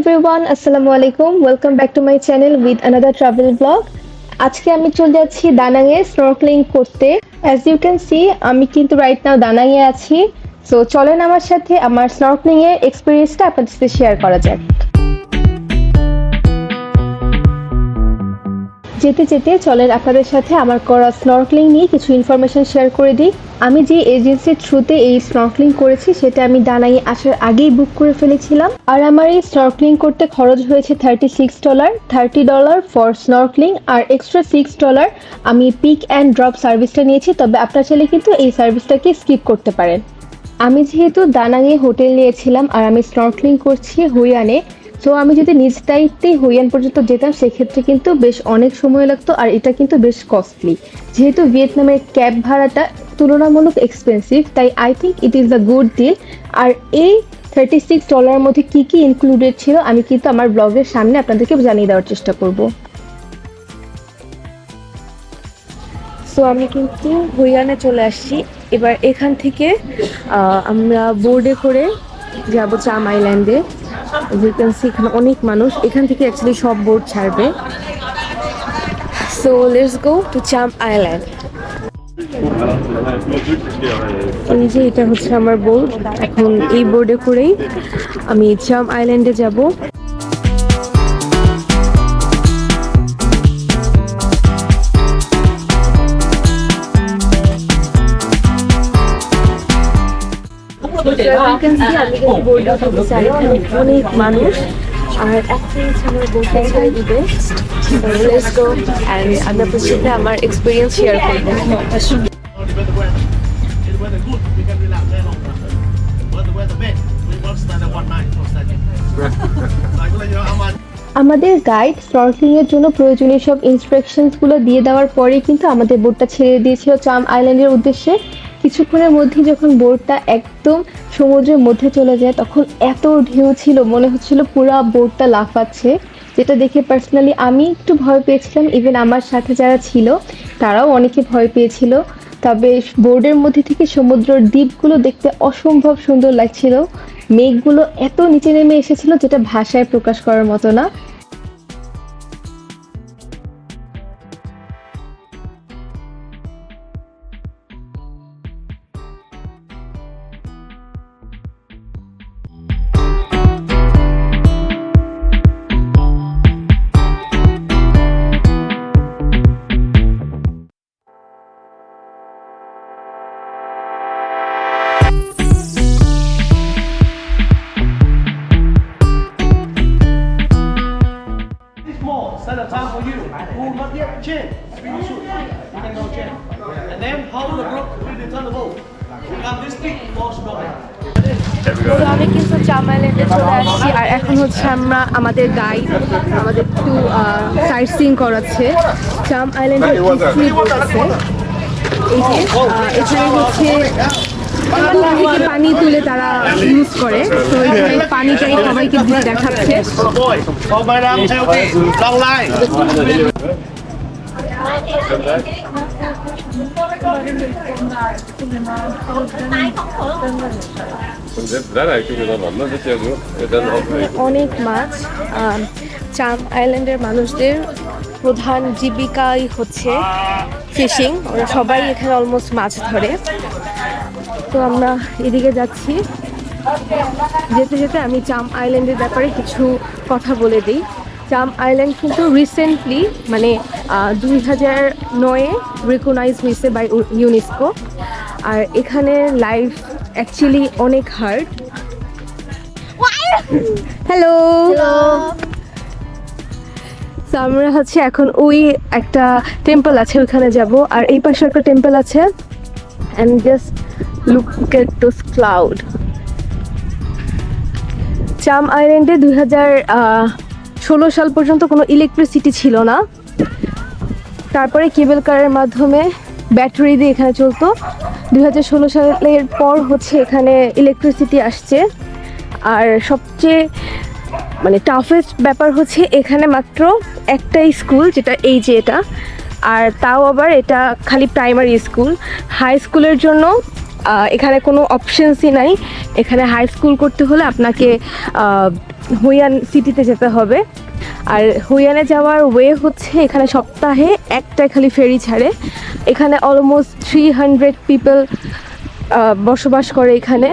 Everyone, আসসালামু আলাইকুম। Welcome back to my channel with another travel blog. আজকে আমি চলে যাচ্ছি দানাঙে স্নর্কেলিং করতে। অ্যাজ ইউ ক্যান সি, আমি কিন্তু রাইট নাও দানাঙে আছি। সো চলেন আমার সাথে আমার স্নর্কেলিং এর এক্সপিরিয়েন্সটা আপনাদের সাথে শেয়ার করা যাক। যেতে যেতে চলেন আপনাদের সাথে আমার করা স্নর্কেলিং নিয়ে কিছু ইনফরমেশন শেয়ার করে দিই। আমি যে এজেন্সির থ্রুতে এই স্নর্কেলিং করেছি সেটা আমি দানাঙে আসার আগেই বুক করে ফেলেছিলাম। আর আমার এই স্নর্কেলিং করতে খরচ হয়েছে $36, $30 ফর স্নর্কেলিং, আর এক্সট্রা $6 আমি পিক অ্যান্ড ড্রপ সার্ভিসটা নিয়েছি। তবে আপনার চাইলে কিন্তু এই সার্ভিসটাকে স্কিপ করতে পারেন। আমি যেহেতু দানাঙে হোটেল নিয়েছিলাম আর আমি স্নর্কেলিং করছি হুইয়ানে, সো আমি যদি নিজ দায়িত্বেই হুইয়ান পর্যন্ত যেতাম সেক্ষেত্রে কিন্তু বেশ অনেক সময় লাগতো, আর এটা কিন্তু বেশ কস্টলি। যেহেতু ভিয়েতনামের ক্যাব ভাড়াটা তুলনামূলক এক্সপেন্সিভ, তাই I think it is a good deal. আর এই $36 মধ্যে কী কী ইনক্লুডেড ছিল আমি কিন্তু আমার ব্লগের সামনে আপনাদেরকে জানিয়ে দেওয়ার চেষ্টা করব। সো আমি কিন্তু হুইয়ানে চলে আসছি। এবার এখান থেকে আমরা বোর্ডে করে যাবো চাম আইল্যান্ডে। এখানে অনেক মানুষ, এখান থেকে অ্যাকচুয়ালি সব বোর্ড ছাড়বে। সো লেটস গো টু চাম আইল্যান্ড। এই যে এটা হচ্ছে আমার বোর্ড। এখন এই বোর্ডে করেই আমি চাম আইল্যান্ডে যাব। অনেক মানুষ, আর আমার বোটটা ছেড়ে দিবে। আমি আপনার সাথে আমার এক্সপিরিয়েন্স শেয়ার করবো। আমাদের গাইড স্নর্কেলিং এর জন্য প্রয়োজনীয় সব ইনস্ট্রাকশনস গুলো দিয়ে দেওয়ার পরে কিন্তু আমাদের বোটটা ছেড়ে দিয়েছিল চাম আইল্যান্ডের উদ্দেশ্যে। কিছুক্ষণের মধ্যে যখন বোটটা একদম সমুদ্রের মধ্যে চলে যায় তখন এত ঢেউ ছিল, মনে হচ্ছিল পুরো বোটটা লাফাচ্ছে, যেটা দেখে পার্সোনালি আমি একটু ভয় পেয়েছিলাম। ইভেন আমার সাথে যারা ছিল তারাও অনেকে ভয় পেয়েছিল। তবে বোর্ডের মধ্যে থেকে সমুদ্রের দ্বীপগুলো দেখতে অসম্ভব সুন্দর লাগছিল। মেঘগুলো এত নিচে নেমে এসেছিল যেটা ভাষায় প্রকাশ করার মতো না। Set a time for you. Pull not yet chin. You shoot. You can go chin. And then hold the group really turn the boat. You got this big force going. আমি কিন্তু চাম আইল্যান্ডে চলে আসছি, আর এখন হচ্ছে আমরা আমাদের গাইড আমাদের একটু সাইট সিইং করাচ্ছে। চাম আইল্যান্ডের হিস্ট্রি বলতেছে। এই যে এখানে হচ্ছে থেকে পানি তুলে তারা ইউজ করে, তো এখানে পানিটাই সবাইকে দেখাচ্ছে। অনেক মাছ। চাম আইল্যান্ডের মানুষদের প্রধান জীবিকাই হচ্ছে ফিশিং। ওরা সবাই এখানে অলমোস্ট মাছ ধরে। তো আমরা এদিকে যাচ্ছি। যেতে যেতে আমি চাম আইল্যান্ডের ব্যাপারে কিছু কথা বলে দিই। চাম আইল্যান্ড কিন্তু রিসেন্টলি মানে 2009-এ রিকগনাইজ হয়েছে বাই ইউনেস্কো। আর এখানে লাইফ অ্যাকচুয়ালি অনেক হার্ড। হ্যালো, তো আমরা হচ্ছে এখন ওই একটা টেম্পল আছে ওখানে যাব, আর এই পাশে একটা টেম্পল আছে। And just look at those cloud. চাম আইল্যান্ডে 2016 সাল পর্যন্ত কোনো ইলেকট্রিসিটি ছিল না। তারপরে কেবল কারের মাধ্যমে ব্যাটারি দিয়ে এখানে চলতো। 2016 সালের পর হচ্ছে এখানে ইলেকট্রিসিটি আসছে। আর সবচেয়ে মানে টাফেস্ট ব্যাপার হচ্ছে এখানে মাত্র একটাই স্কুল, যেটা এই যে এটা। আর তাও আবার এটা খালি প্রাইমারি স্কুল। হাই স্কুলের জন্য এখানে কোনো অপশনসই নাই। এখানে হাই স্কুল করতে হলে আপনাকে হুইয়ান সিটিতে যেতে হবে। আর হুইয়ানে যাওয়ার ওয়ে হচ্ছে এখানে সপ্তাহে একটা খালি ফেরি ছাড়ে। এখানে অলমোস্ট 300 পিপল বসবাস করে এখানে।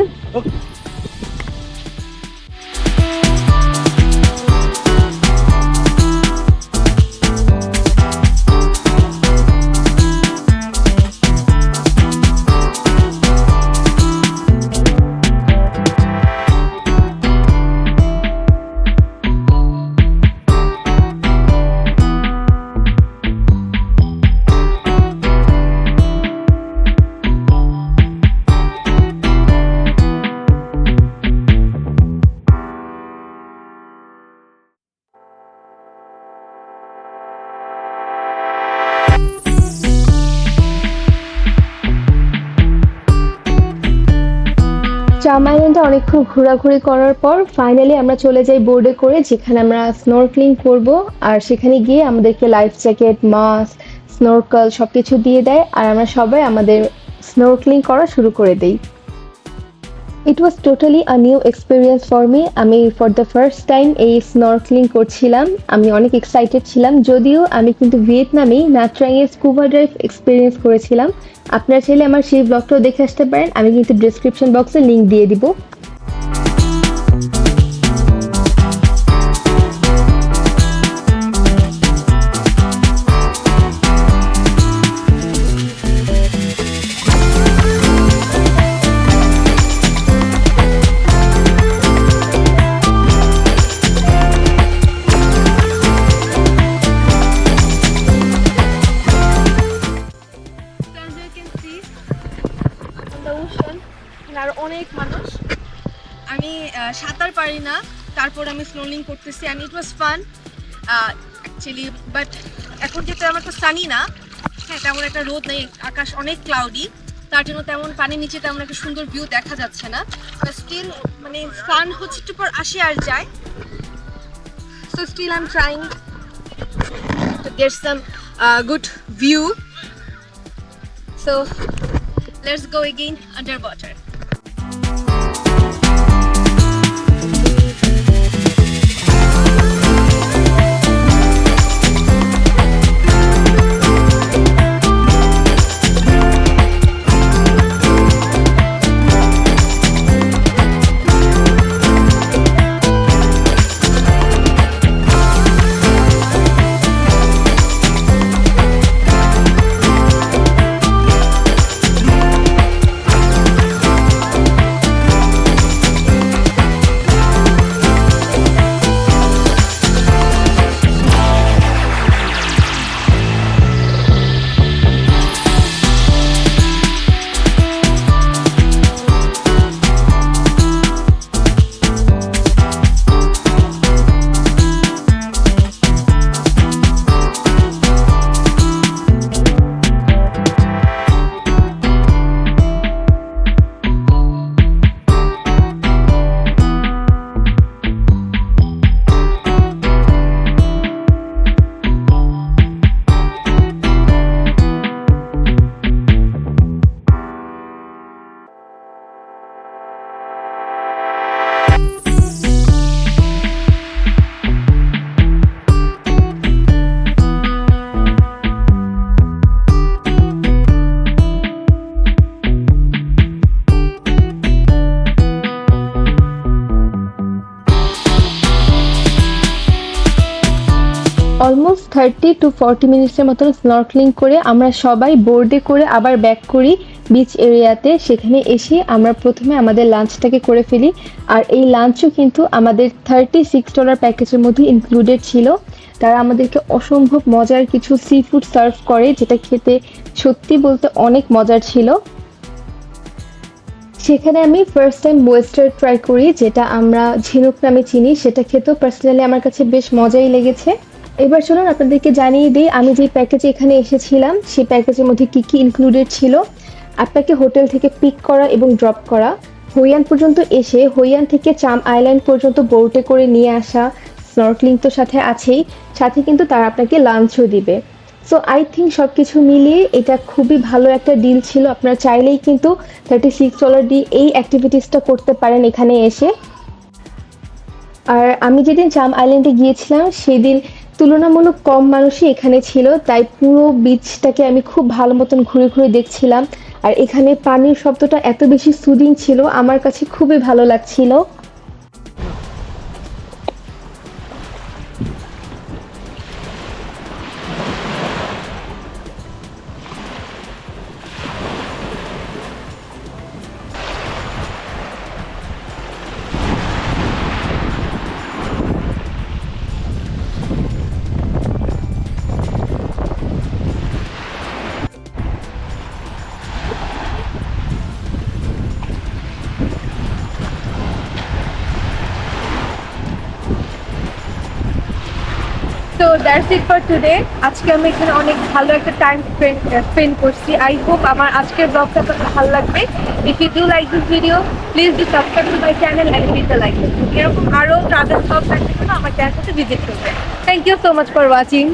চাম আইল্যান্ডে অনেকক্ষণ ঘোরাঘুরি করার পর ফাইনালি আমরা চলে যাই বোর্ডে করে, যেখানে আমরা স্নরকেলিং করব। আর সেখানে গিয়ে আমাদেরকে লাইফ জ্যাকেট, মাস্ক, স্নরকেল সবকিছু দিয়ে দেয় আর আমরা সবাই আমাদের স্নরকেলিং করা শুরু করে দেই। It was totally a new experience for me. আমি ফর দ্য ফার্স্ট টাইম এই স্নরকেলিং করছিলাম। আমি অনেক এক্সাইটেড ছিলাম, যদিও আমি কিন্তু ভিয়েতনামেই নাট্রাংয়ে স্কুবা ডাইভ এক্সপিরিয়েন্স করেছিলাম। আপনারা চাইলে আমার সেই ব্লগটাও দেখে আসতে পারেন, আমি কিন্তু ডিসক্রিপশন বক্সে লিঙ্ক দিয়ে দিব। আর অনেক মানুষ। আমি সাঁতার পারি না, তারপর আমি স্নোলিং করতেছি and it was fun actually, but এখন যেটা আমার তো সানি না, হ্যাঁ তেমন একটা রোদ নেই, আকাশ অনেক ক্লাউডি, তার জন্য তেমন পানির নিচে তেমন একটা সুন্দর ভিউ দেখা যাচ্ছে না। স্টিল মানে ফান হচ্ছে, একটু পর আসে আর যায়। So still I am trying to get some good view. So let's go again underwater. Almost 30 to 40 মিনিটের মতন স্নরকেলিং করে আমরা সবাই বোর্ডে করে আবার ব্যাক করি বিচ এরিয়াতে। সেখানে এসে আমরা প্রথমে আমাদের লাঞ্চটাকে করে ফেলি, আর এই লাঞ্চও কিন্তু আমাদের $36 প্যাকেজের মধ্যে ইনক্লুডেড ছিল। তারা আমাদেরকে অসম্ভব মজার কিছু সি ফুড সার্ভ করে, যেটা খেতে সত্যি বলতে অনেক মজার ছিল। সেখানে আমি ফার্স্ট টাইম ওয়েস্টার ট্রাই করি, যেটা আমরা ঝিনুক নামে চিনি। সেটা খেতেও পার্সোনালি আমার কাছে বেশ মজাই লেগেছে। এবার চলুন আপনাদেরকে জানিয়ে দিই আমি যে প্যাকেজে এখানে এসেছিলাম সেই প্যাকেজের মধ্যে কি কি ইনক্লুডেড ছিল। আপনাকে হোটেল থেকে পিক করা এবং ড্রপ করা, হুইয়ান পর্যন্ত এসে হুইয়ান থেকে চাম আইল্যান্ড পর্যন্ত বোটে করে নিয়ে আসা, স্নরকেলিং তো সাথে আছেই, সাথে কিন্তু তারা আপনাকে লাঞ্চও দিবে। সো আই থিঙ্ক সব কিছু মিলিয়ে এটা খুবই ভালো একটা ডিল ছিল। আপনারা চাইলেই কিন্তু $36 দিয়ে এই অ্যাক্টিভিটিসটা করতে পারেন এখানে এসে। আর আমি যেদিন চাম আইল্যান্ডে গিয়েছিলাম সেদিন তুলনামূলক কম মানুষই এখানে ছিল, তাই পুরো বিচটাকে আমি খুব ভালো মতন ঘুরে ঘুরে দেখছিলাম। আর এখানে পানির শব্দটা এত বেশি সুদিং ছিল, আমার কাছে খুবই ভালো লাগছিল। তো দ্যাটস ইট ফর টুডে। আজকে আমি এখানে অনেক ভালো একটা টাইম স্পেন্ড করছি। আই হোপ আমার আজকের ব্লগটা আপনাদের ভালো লাগবে। If you do like this video, please do subscribe to my channel and hit the like button. এরকম আরও ট্রাভেল ব্লগ থাকতে আমার চ্যানেলটাতে ভিজিট করবেন। Thank you so much for watching.